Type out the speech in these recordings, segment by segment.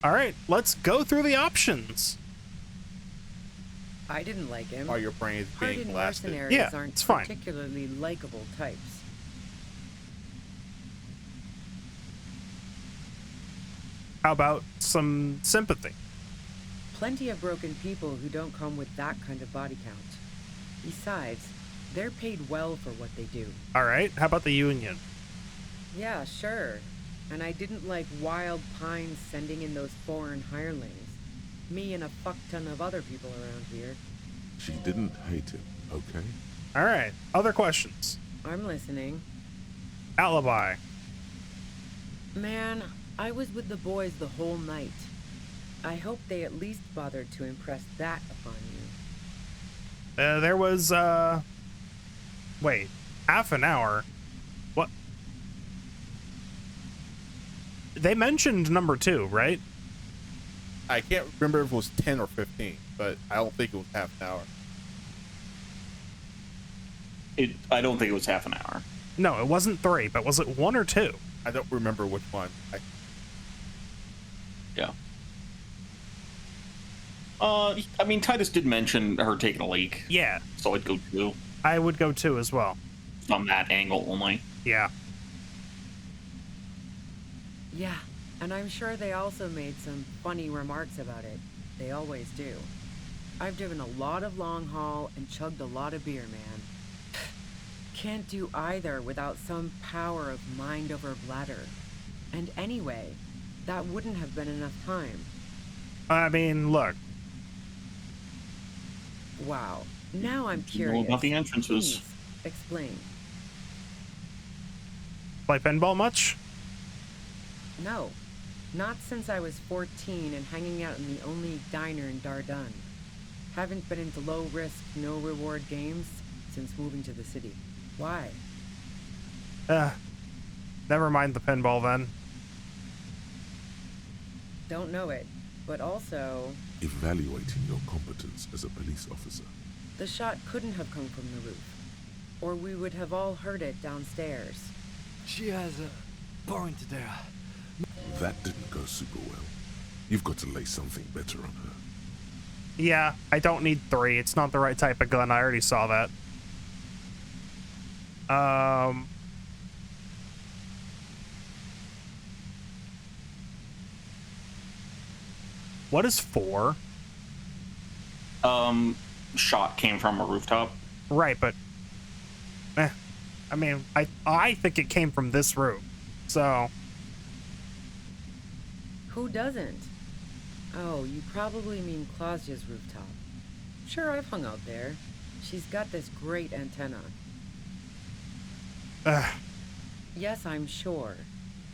All right, let's go through the options. I didn't like him. Or your brain is being Hardened blasted. mercenaries Yeah, aren't it's fine. particularly likable types. How about some sympathy? Plenty of broken people who don't come with that kind of body count. Besides, they're paid well for what they do. All right, how about the Union? Yeah, sure. And I didn't like Wild Pines sending in those foreign hirelings. Me and a fuck ton of other people around here. She didn't hate him, okay? All right, other questions? I'm listening. Alibi. Man, I was with the boys the whole night. I hope they at least bothered to impress that upon you. There was, wait, half an hour? What? They mentioned number 2, right? I can't remember if it was 10 or 15, but I don't think it was half an hour. I don't think it was half an hour. No, it wasn't 3, but was it 1 or 2? I don't remember which one. Yeah. I mean, Titus did mention her taking a leak. Yeah. So I'd go 2. I would go 2 as well. From that angle only. Yeah. Yeah, and I'm sure they also made some funny remarks about it. They always do. I've driven a lot of long haul and chugged a lot of beer, man. Can't do either without some power of mind over bladder. And anyway, that wouldn't have been enough time. I mean, look. Wow. Now I'm You know curious. about the entrances. Please, explain. Play pinball much? No. Not since I was 14 and hanging out in the only diner in Dardun. Haven't been into low-risk, no-reward games since moving to the city. Why? Never mind the pinball then. Don't know it, but also, Evaluating your competence as a police officer. the shot couldn't have come from the roof. Or we would have all heard it downstairs. She has a point there. That didn't go super well. You've got to lay something better on her. Yeah, I don't need 3. It's not the right type of gun. I already saw that. What is 4? Shot came from a rooftop. Right, but I mean, I think it came from this room. So, Who doesn't? Oh, you probably mean Claudia's rooftop. Sure, I've hung out there. She's got this great antenna. Yes, I'm sure.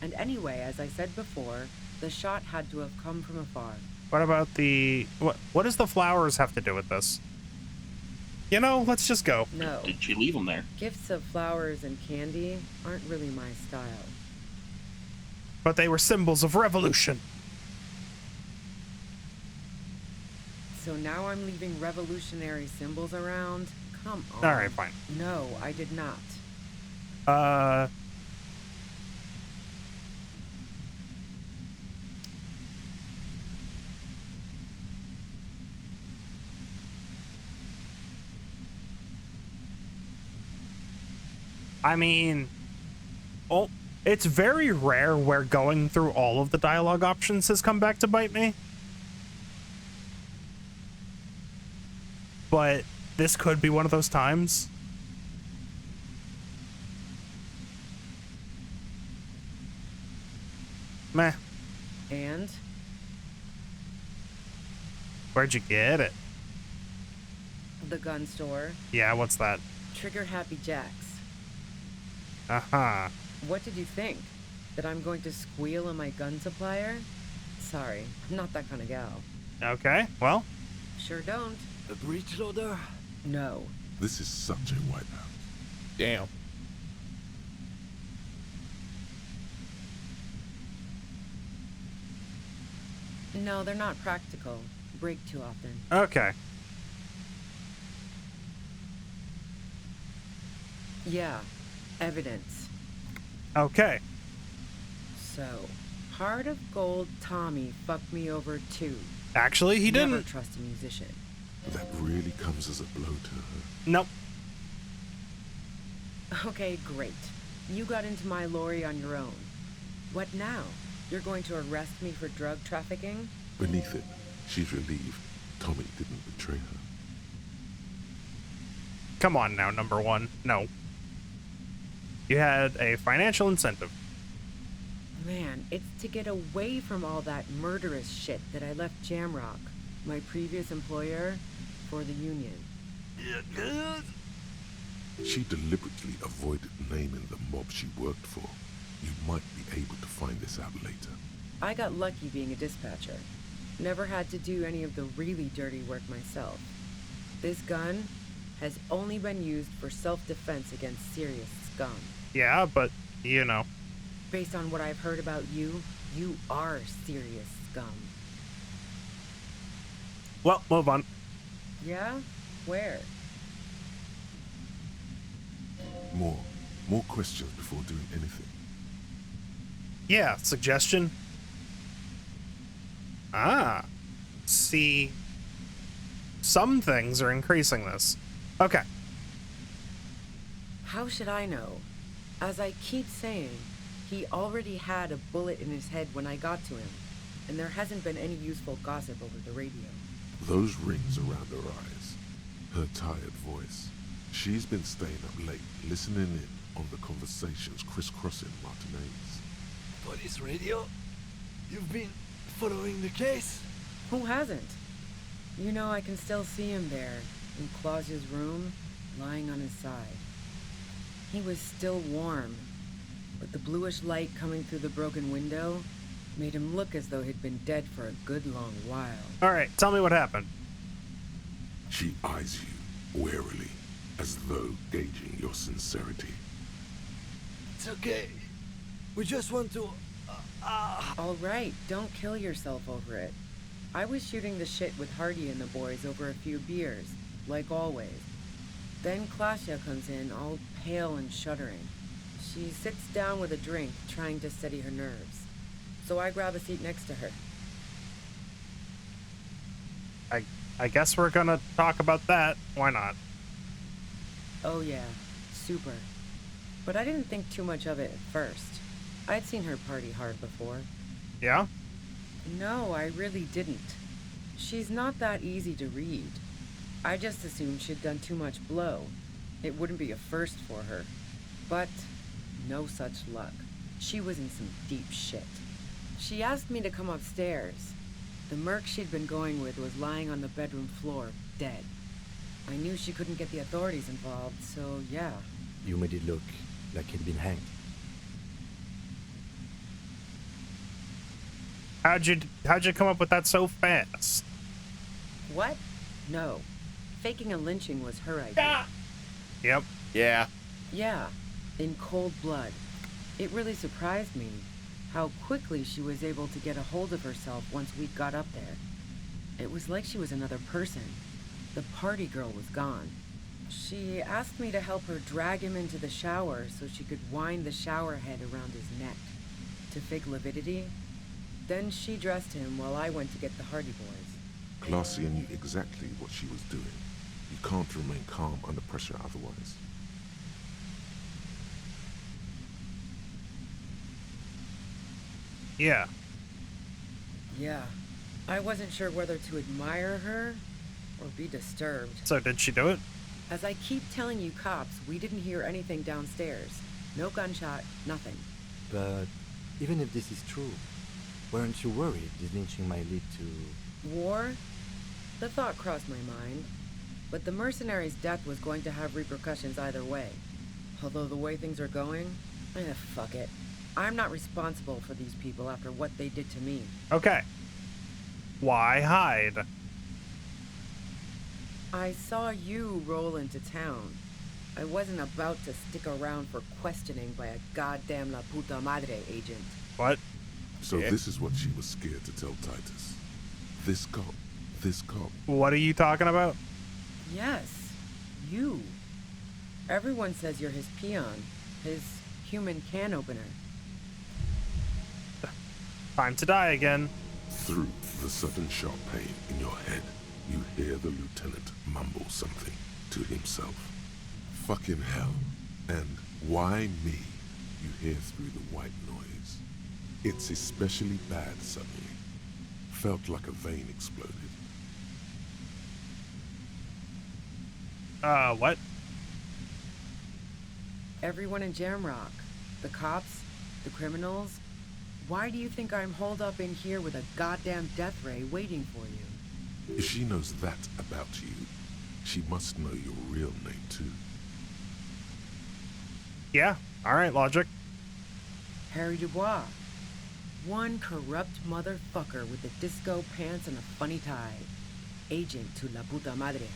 And anyway, as I said before, the shot had to have come from afar. what about the what does the flowers have to do with this? You know, let's just go. No, Did she leave them there? gifts of flowers and candy aren't really my style. But they were symbols of revolution. So now I'm leaving revolutionary symbols around? Come on. All right, fine. No, I did not. I mean, oh, it's very rare where going through all of the dialogue options has come back to bite me. But this could be one of those times. Meh. And? Where'd you get it? The gun store. Yeah, what's that? Trigger Happy Jacks. Uh-huh. What did you think? That I'm going to squeal on my gun supplier? Sorry, I'm not that kind of gal. Okay, well. Sure don't. A breech loader? No. This is such a wipeout. Damn. No, they're not practical. Break too often. Okay. Yeah. Evidence. Okay. So, Heart of Gold Tommy fucked me over too. Actually, he Never didn't. trust a musician. That really comes as a blow to her. Nope. Okay, great. You got into my lorry on your own. What now? You're going to arrest me for drug trafficking? Beneath it, she's relieved Tommy didn't betray her. Come on now, number one. No. You had a financial incentive. Man, it's to get away from all that murderous shit that I left Jamrock, my previous employer, for the Union. She deliberately avoided naming the mob she worked for. You might be able to find this out later. I got lucky being a dispatcher. Never had to do any of the really dirty work myself. This gun has only been used for self-defense against serious scum. Yeah, but, you know. Based on what I've heard about you, you are serious scum. Well, move on. Yeah? Where? More questions before doing anything. Yeah, suggestion. Ah. See. Some things are increasing this. Okay. How should I know? As I keep saying, he already had a bullet in his head when I got to him, and there hasn't been any useful gossip over the radio. Those rings around her eyes, her tired voice. She's been staying up late, listening in on the conversations crisscrossing Martinez. Police radio? You've been following the case? Who hasn't? You know, I can still see him there, in Claus's room, lying on his side. He was still warm, but the bluish light coming through the broken window made him look as though he'd been dead for a good long while. Alright, tell me what happened. She eyes you warily, as though gauging your sincerity. It's okay. We just want to... All right, don't kill yourself over it. I was shooting the shit with Hardy and the boys over a few beers, like always. Then Klasha comes in, all pale and shuddering. She sits down with a drink, trying to steady her nerves. So I grab a seat next to her. I guess we're gonna talk about that. Why not? Oh yeah, super. But I didn't think too much of it at first. I'd seen her party hard before. Yeah? No, I really didn't. She's not that easy to read. I just assumed she'd done too much blow. It wouldn't be a first for her. But no such luck. She was in some deep shit. She asked me to come upstairs. The merc she'd been going with was lying on the bedroom floor, dead. I knew she couldn't get the authorities involved, so yeah. You made it look like he'd been hanged. How'd you come up with that so fast? What? No. Faking a lynching was her idea. Yep. Yeah. Yeah, in cold blood. It really surprised me how quickly she was able to get a hold of herself once we got up there. It was like she was another person. The party girl was gone. She asked me to help her drag him into the shower so she could wind the shower head around his neck to fake lividity. Then she dressed him while I went to get the Hardy Boys. Clarcia knew exactly what she was doing. You can't remain calm under pressure otherwise. Yeah. Yeah. I wasn't sure whether to admire her or be disturbed. So did she do it? As I keep telling you cops, we didn't hear anything downstairs. No gunshot, nothing. But even if this is true, weren't you worried this lynching might lead to... War? The thought crossed my mind. But the mercenary's death was going to have repercussions either way. Although the way things are going, fuck it. I'm not responsible for these people after what they did to me. Okay. Why hide? I saw you roll into town. I wasn't about to stick around for questioning by a goddamn La Puta Madre agent. What? So Yeah. this is what she was scared to tell Titus. This cop. What are you talking about? Yes, you. Everyone says you're his peon, his human can opener. Time to die again. Through the sudden sharp pain in your head, you hear the lieutenant mumble something to himself. Fucking hell. And why me? You hear through the white noise. It's especially bad suddenly. Felt like a vein exploded. What? Everyone in Jamrock. The cops, the criminals. Why do you think I'm holed up in here with a goddamn death ray waiting for you? If she knows that about you, she must know your real name too. Yeah, alright, logic. Harry Dubois. One corrupt motherfucker with the disco pants and a funny tie. Agent to la puta madre.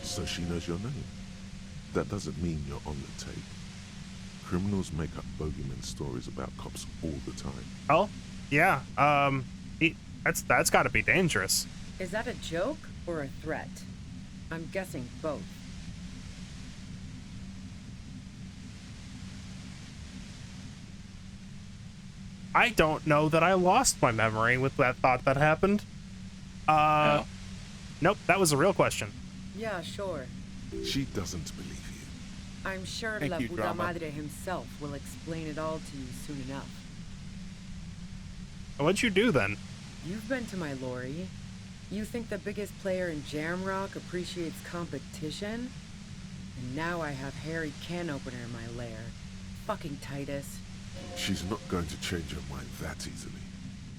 So she knows your name. That doesn't mean you're on the tape. Criminals make up bogeyman stories about cops all the time. Oh, yeah, that's gotta be dangerous. Is that a joke or a threat? I'm guessing both. I don't know that I lost my memory with that thought that happened. No. Nope, that was a real question. Yeah, sure. She doesn't believe you. I'm sure Thank La you, Puta drama. Madre himself will explain it all to you soon enough. What'd you do then? You've been to my lorry. You think the biggest player in Jamrock appreciates competition? And now I have Harry Can Opener in my lair. Fucking Titus. She's not going to change her mind that easily.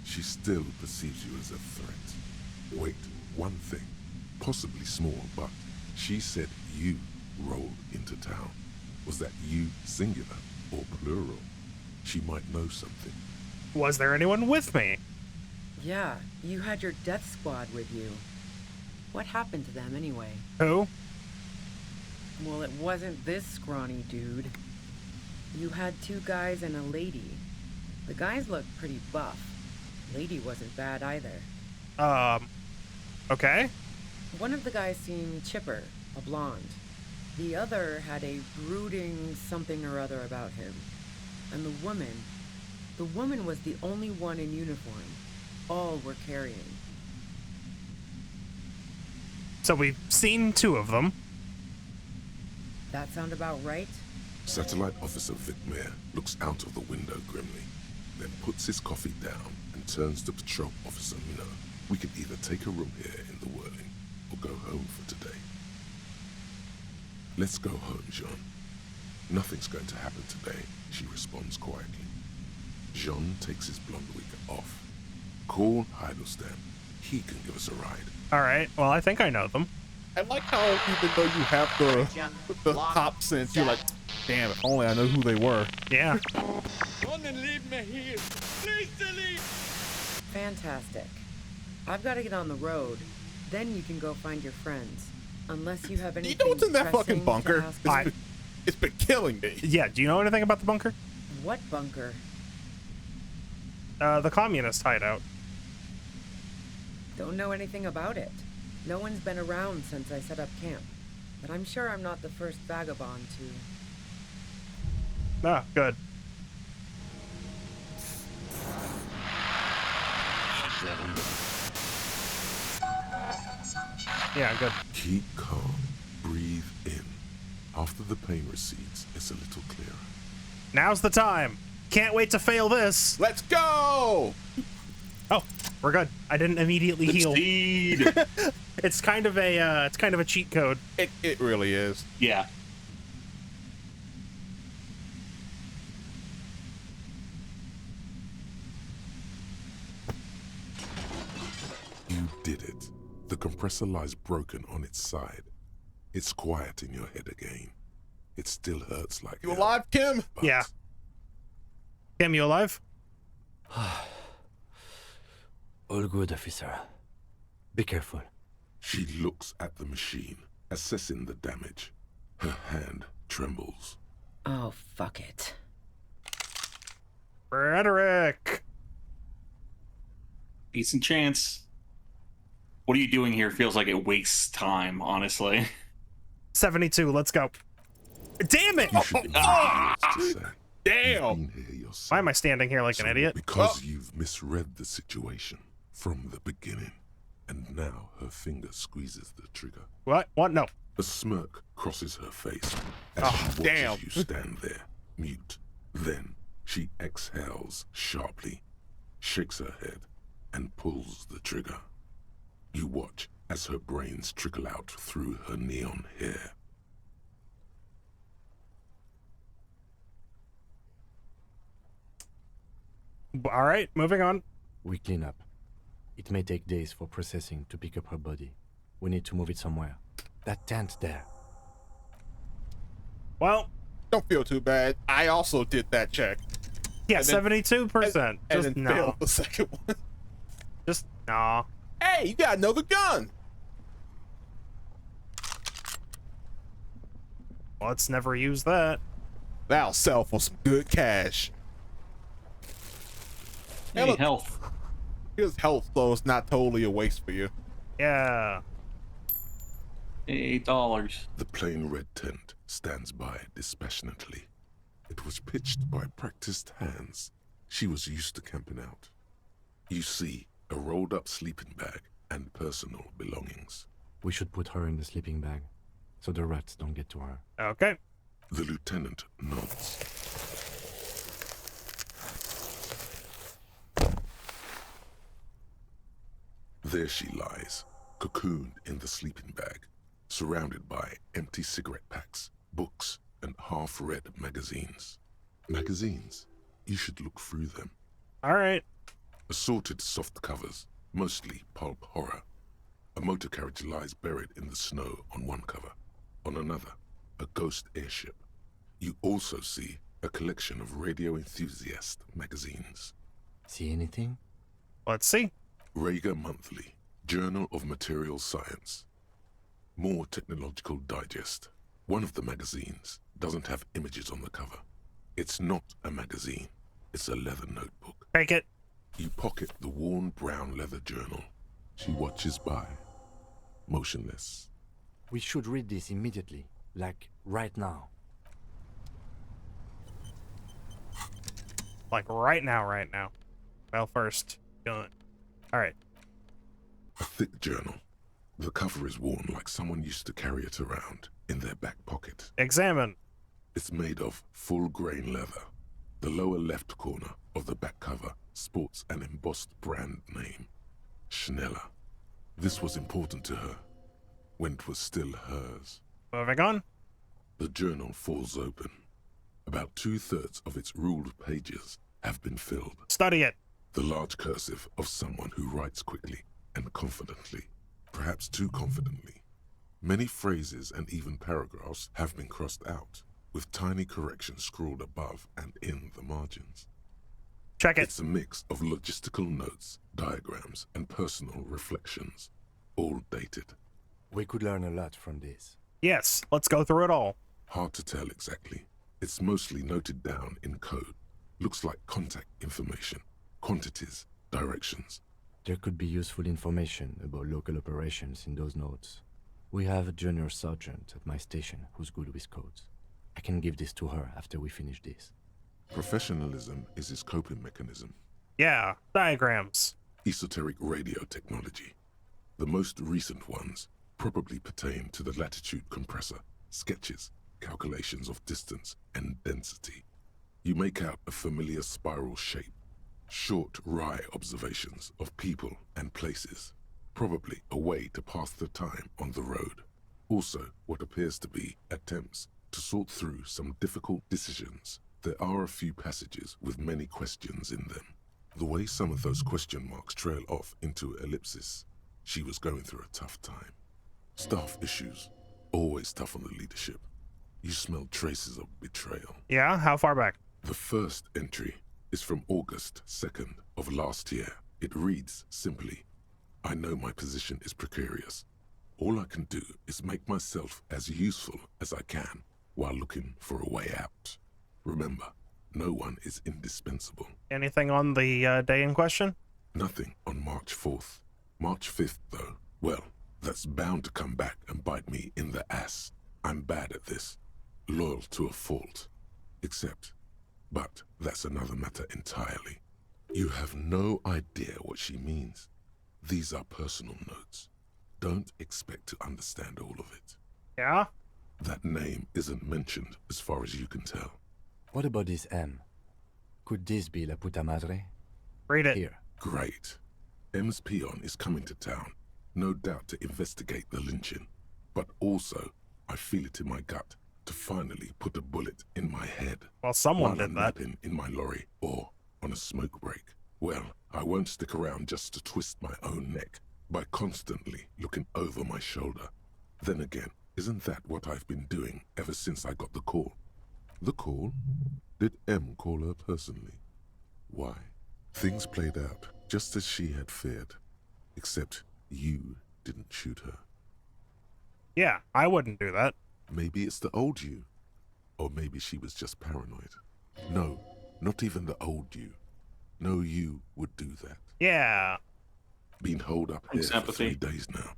She still perceives you as a threat. Wait, one thing. Possibly small, but she said you rolled into town. Was that you singular or plural? She might know something. Was there anyone with me? Yeah, you had your death squad with you. What happened to them anyway? Who? Well, it wasn't this scrawny dude. You had two guys and a lady. The guys looked pretty buff. Lady wasn't bad either. Okay. One of the guys seemed chipper, a blonde. The other had a brooding something or other about him. And the woman was the only one in uniform. All were carrying. So we've seen two of them. That sound about right? Satellite Officer Vic Mayer looks out of the window grimly, then puts his coffee down and turns to Patrol Officer Minot. We can either take a room here in the Whirling or go home for today. Let's go home, Jean. Nothing's going to happen today, she responds quietly. Jean takes his blonde wig off. Call Heidelstein. He can give us a ride. Alright, well, I think I know them. I like how even though you have the cop sense, you're like, damn, if only I know who they were. Yeah. Don't leave me here. Please leave. Fantastic. I've got to get on the road. Then you can go find your friends. Unless you have Do anything you know what's in that pressing fucking to bunker? ask I- It's been killing me. Yeah, do you know anything about the bunker? What bunker? The communist hideout. Don't know anything about it. No one's been around since I set up camp. But I'm sure I'm not the first vagabond to... Ah, good. Yeah, good. Keep calm. Breathe in. After the pain recedes, it's a little clearer. Now's the time. Can't wait to fail this. Let's go! Oh, we're good. I didn't immediately heal. Indeed. It's kind of a cheat code. It really is. Yeah. You did it. The compressor lies broken on its side. It's quiet in your head again. It still hurts like You hell, alive, Kim? but Yeah. Kim, you alive? All good, officer. Be careful. She looks at the machine, assessing the damage. Her hand trembles. Oh, fuck it. Frederick. Decent chance. What are you doing here? Feels like it wastes time, honestly. 72, let's go. Damn it! You should be embarrassed to say. Damn! You've been here your yourself. Why am I standing here like an idiot? Because you've misread the situation from the beginning, and now her finger squeezes the trigger. What? What? No. A smirk crosses her face as she watches damn. you stand there, mute. Then she exhales sharply, shakes her head, and pulls the trigger. You watch as her brains trickle out through her neon hair. All right, moving on. We clean up. It may take days for processing to pick up her body. We need to move it somewhere. That tent there. Well, Don't feel too bad. I also did that check. yeah, And then- 72%. And Just then no. failed the second one. Just no. Hey, you got another gun. Let's never use that. That'll sell for some good cash. Hey, look. health. Here's health, so it's not totally a waste for you. Yeah. $8. The plain red tent stands by dispassionately. It was pitched by practiced hands. She was used to camping out. You see a rolled up sleeping bag and personal belongings. We should put her in the sleeping bag, so the rats don't get to her. Okay. The lieutenant nods. There she lies, cocooned in the sleeping bag, surrounded by empty cigarette packs, books, and half-read magazines. Magazines? You should look through them. All right. Assorted soft covers, mostly pulp horror. A motor carriage lies buried in the snow on one cover. On another, a ghost airship. You also see a collection of radio enthusiast magazines. See anything? Let's see. Rager Monthly, Journal of Material Science. More Technological Digest. One of the magazines doesn't have images on the cover. It's not a magazine. It's a leather notebook. Take it. You pocket the worn brown leather journal. She watches by, motionless. We should read this immediately, like right now. Like right now, right now. Well, first, gun. All right. A thick journal. The cover is worn like someone used to carry it around in their back pocket. Examine. It's made of full-grain leather. The lower left corner of the back cover sports an embossed brand name, Schneller. This was important to her when it was still hers. Moving on. The journal falls open. About 2/3 of its ruled pages have been filled. Study it. The large cursive of someone who writes quickly and confidently, perhaps too confidently. Many phrases and even paragraphs have been crossed out, with tiny corrections scrawled above and in the margins. Check it. It's a mix of logistical notes, diagrams, and personal reflections, all dated. We could learn a lot from this. Yes. Let's go through it all. Hard to tell exactly. It's mostly noted down in code. Looks like contact information, quantities, directions. There could be useful information about local operations in those notes. We have a junior sergeant at my station who's good with codes. I can give this to her after we finish this. Professionalism is his coping mechanism. Yeah. Diagrams. Esoteric radio technology. The most recent ones probably pertain to the latitude compressor, sketches, calculations of distance and density. You make out a familiar spiral shape, short wry observations of people and places, probably a way to pass the time on the road. Also, what appears to be attempts to sort through some difficult decisions. There are a few passages with many questions in them. The way some of those question marks trail off into ellipses, she was going through a tough time. Staff issues, always tough on the leadership. You smell traces of betrayal. Yeah. How far back? The first entry is from August 2nd of last year. It reads simply, I know my position is precarious. All I can do is make myself as useful as I can while looking for a way out. Remember, no one is indispensable. Anything on the day in question? Nothing on March 4th. March 5th, though, well, that's bound to come back and bite me in the ass. I'm bad at this. Loyal to a fault. Except, But that's another matter entirely. You have no idea what she means. These are personal notes. Don't expect to understand all of it. Yeah? That name isn't mentioned as far as you can tell. What about this M? Could this be La Puta Madre? Read it. Here. Great. M's peon is coming to town, no doubt to investigate the lynching. But also, I feel it in my gut to finally put a bullet in my head. Well, someone while did I'm that. napping in my lorry or on a smoke break. Well, I won't stick around just to twist my own neck by constantly looking over my shoulder. Then again, isn't that what I've been doing ever since I got the call? The call? Did M call her personally? Why? Things played out just as she had feared. Except you didn't shoot her. Yeah, I wouldn't do that. Maybe it's the old you. Or maybe she was just paranoid. No, not even the old you. No you would do that. Yeah. Been holed up here Thanks, for empathy. 3 days now.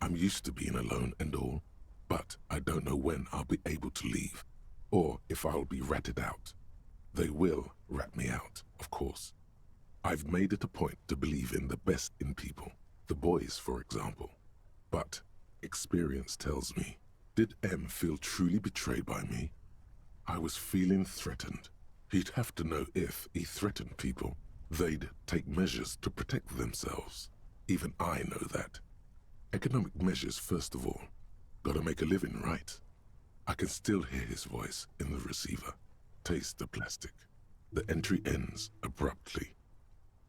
I'm used to being alone and all, but I don't know when I'll be able to leave, or if I'll be ratted out. They will rat me out, of course. I've made it a point to believe in the best in people, the boys, for example. But experience tells me, did M feel truly betrayed by me? I was feeling threatened. He'd have to know if he threatened people, they'd take measures to protect themselves. Even I know that. Economic measures, first of all. Gotta make a living, right? I can still hear his voice in the receiver. Taste the plastic. The entry ends abruptly.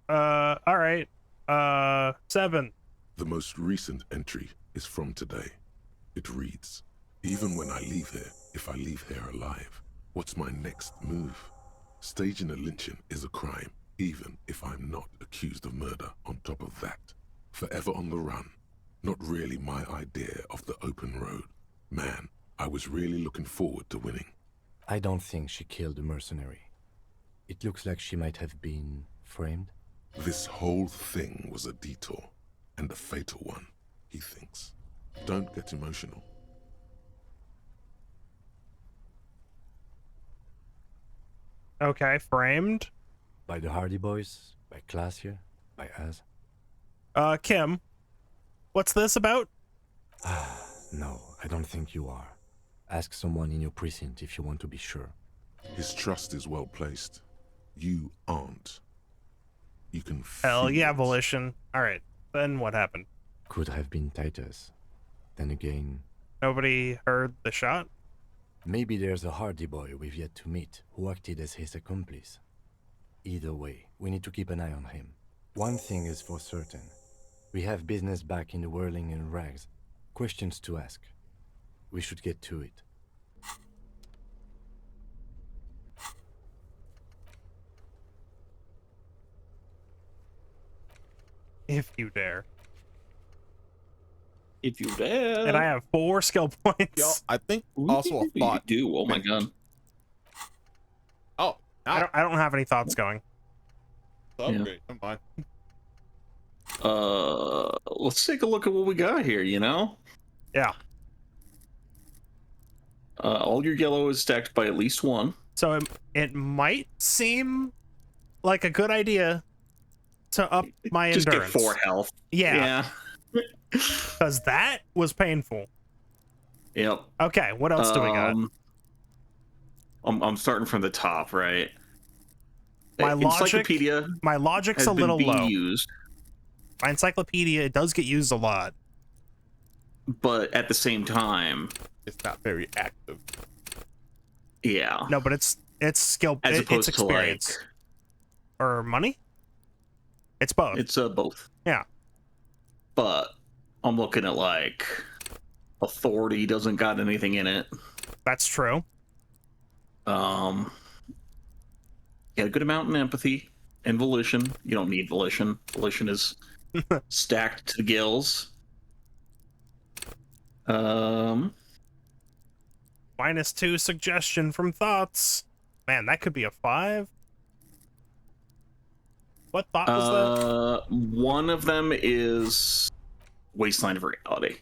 Alright. 7. The most recent entry is from today. It reads, even when I leave here, if I leave here alive, what's my next move? Staging a lynching is a crime, even if I'm not accused of murder on top of that. Forever on the run. Not really my idea of the open road. Man, I was really looking forward to winning. I don't think she killed the mercenary. It looks like she might have been framed. This whole thing was a detour, and a fatal one, he thinks. Don't get emotional. Okay, framed. By the Hardy Boys? By Classier? By us? Kim, what's this about? No, I don't think you are. Ask someone in your precinct if you want to be sure. His trust is well placed. You aren't. You can Hell feel yeah, it. volition. Alright, then what happened? Could have been Titus. Then again, Nobody heard the shot? maybe there's a Hardy Boy we've yet to meet who acted as his accomplice. Either way, we need to keep an eye on him. One thing is for certain. We have business back in the whirling and rags. Questions to ask. We should get to it. If you dare. If you dare. And I have 4 skill points. Yo, I think also a thought. You do. Oh my god. Oh, I don't have any thoughts going. upgrade. Never mind. Let's take a look at what we got here, you know? Yeah. All your yellow is stacked by at least 1. So it might seem like a good idea to up my Just endurance. get 4 health. Yeah, because that was painful. Yep. Okay, what else do we got? I'm starting from the top, right? My Encyclopedia My logic's has a little been being low. used, My encyclopedia, it does get used a lot. but at the same time, It's not very active. yeah. No, but it's skill, As it's opposed to experience. Or money? It's both. it's both. Yeah. But I'm looking at like authority doesn't got anything in it. That's true. Yeah, a good amount in empathy and volition. You don't need volition. Volition is stacked to the gills. -2 suggestion from thoughts. Man, that could be a 5. What thought was that? One of them is Wasteland of Reality.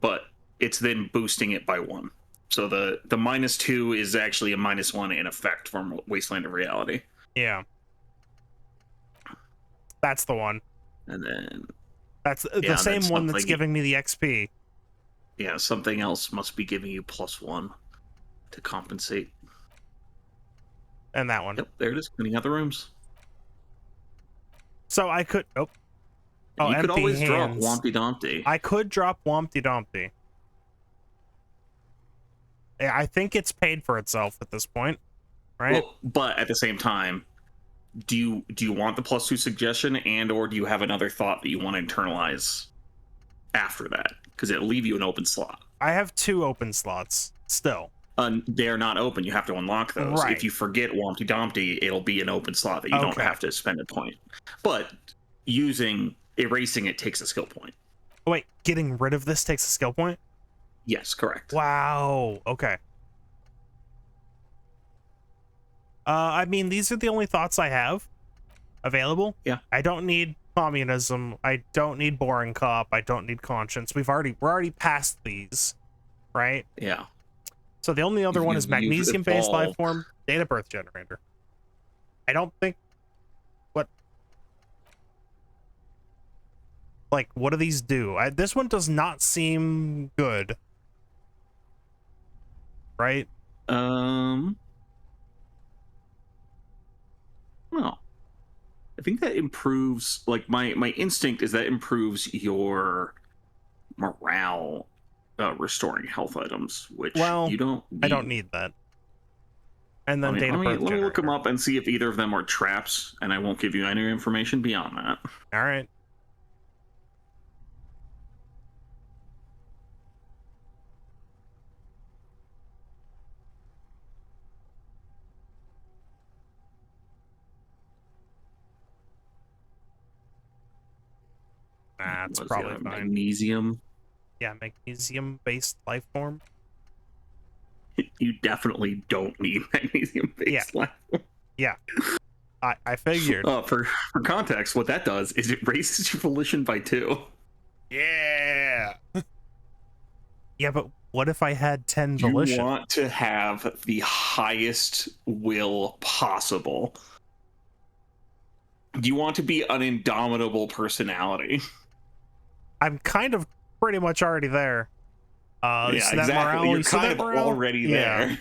but it's then boosting it by 1. So the -2 is actually a -1 in effect from Wasteland of Reality. Yeah. That's the one. And then That's the then same one that's something- giving me the XP. yeah, something else must be giving you +1 to compensate. And that one. Yep, there it is. Cleaning out the rooms. So I could... Oh, You could empty always drop hands. Wompty Dumpty. I could drop Wompty Dumpty. Yeah, I think it's paid for itself at this point, right? Well, but at the same time, do you want the +2 suggestion, and or do you have another thought that you want to internalize after that? Because it'll leave you an open slot. I have 2 open slots still. They're not open. You have to unlock those. Right. If you forget Wompty Dumpty, it'll be an open slot that you don't Okay. have to spend a point. But erasing it takes a skill point. Oh, wait, getting rid of this takes a skill point? Yes, correct. Wow. Okay. I mean, these are the only thoughts I have available. Yeah. I don't need communism. I don't need boring cop. I don't need conscience. We're already past these, right? Yeah. So the only other one is You've magnesium-based life evolved. form, data birth generator. I don't think... what do these do? This one does not seem good. Right? Well, I think that improves. Like my instinct is that improves your morale, restoring health items, which Well, you don't. I don't need that. And then data birth Let me look them generator. up and see if either of them are traps, and I won't give you any information beyond that. All right. That's Was probably the other fine. Magnesium. Yeah, magnesium-based life form. You definitely don't need magnesium-based life. Yeah. I figured. For context, what that does is it raises your volition by 2. Yeah. Yeah, but what if I had 10 You volition? want to have the highest will possible. You want to be an indomitable personality. I'm kind of pretty much already there. Yeah, see that exactly. morale? You're You see kind that of morale? already Yeah. there.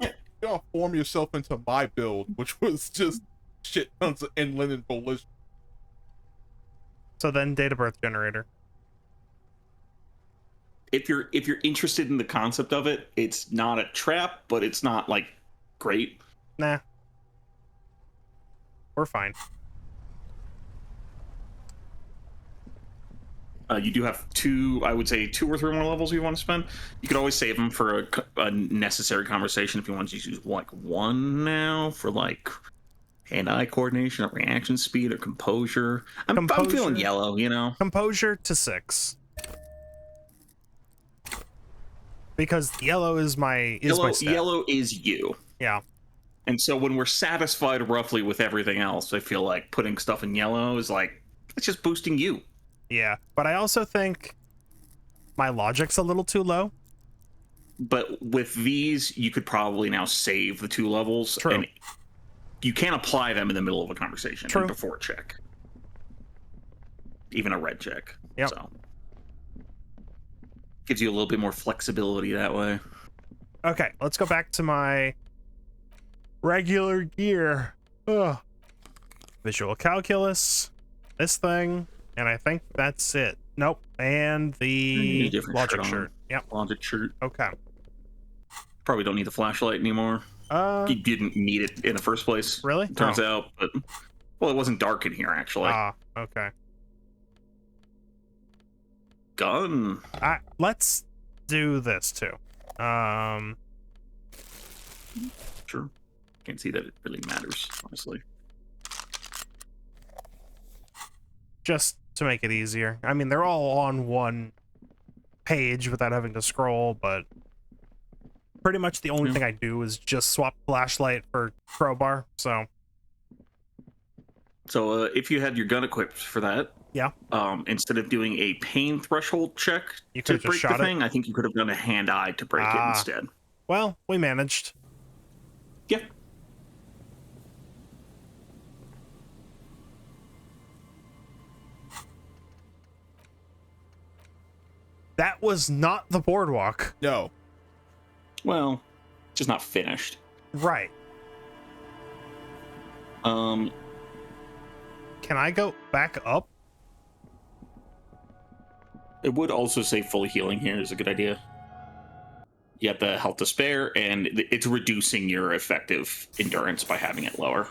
You're gonna form yourself into my build, which was just shit tons of inland and volition. So then data birth generator. If you're interested in the concept of it, it's not a trap, but it's not like great. Nah. We're fine. You do have 2, I would say 2 or 3 more levels you want to spend. You could always save them for a necessary conversation if you want to use like 1 now for like hand-eye coordination or reaction speed or composure. I'm feeling Composure. yellow, you know. Composure to 6. Because yellow is my stat. Yellow is you. Yeah. And so when we're satisfied roughly with everything else, I feel like putting stuff in yellow is like, it's just boosting you. Yeah. But I also think my logic's a little too low. But with these, you could probably now save the 2 levels. True. And you can't apply them in the middle of a conversation. True. And before a check. Even a red check. Yep. So gives you a little bit more flexibility that way. Okay, let's go back to my regular gear. Ugh. Visual calculus, this thing, and I think that's it. Nope, and You need the a different logic shirt on. shirt. Yep. Logic shirt. Okay. Probably don't need the flashlight anymore. You didn't need it in the first place. Really? Turns Oh. out, but well, it wasn't dark in here actually. Okay. Gun. Let's do this too. Sure. Can't see that it really matters, honestly. Just to make it easier. I mean, they're all on one page without having to scroll, but pretty much the only thing I do is just swap flashlight for crowbar, so... So if you had your gun equipped for that, Yeah. Instead of doing a pain threshold check You to could've just break the shot it? thing, I think you could have done a hand-eye to break it instead. Well, we managed. Yeah. That was not the boardwalk. No. Well, just not finished. Right. Um, Can I go back up? it would also say fully healing here is a good idea. You got the health to spare, and it's reducing your effective endurance by having it lower.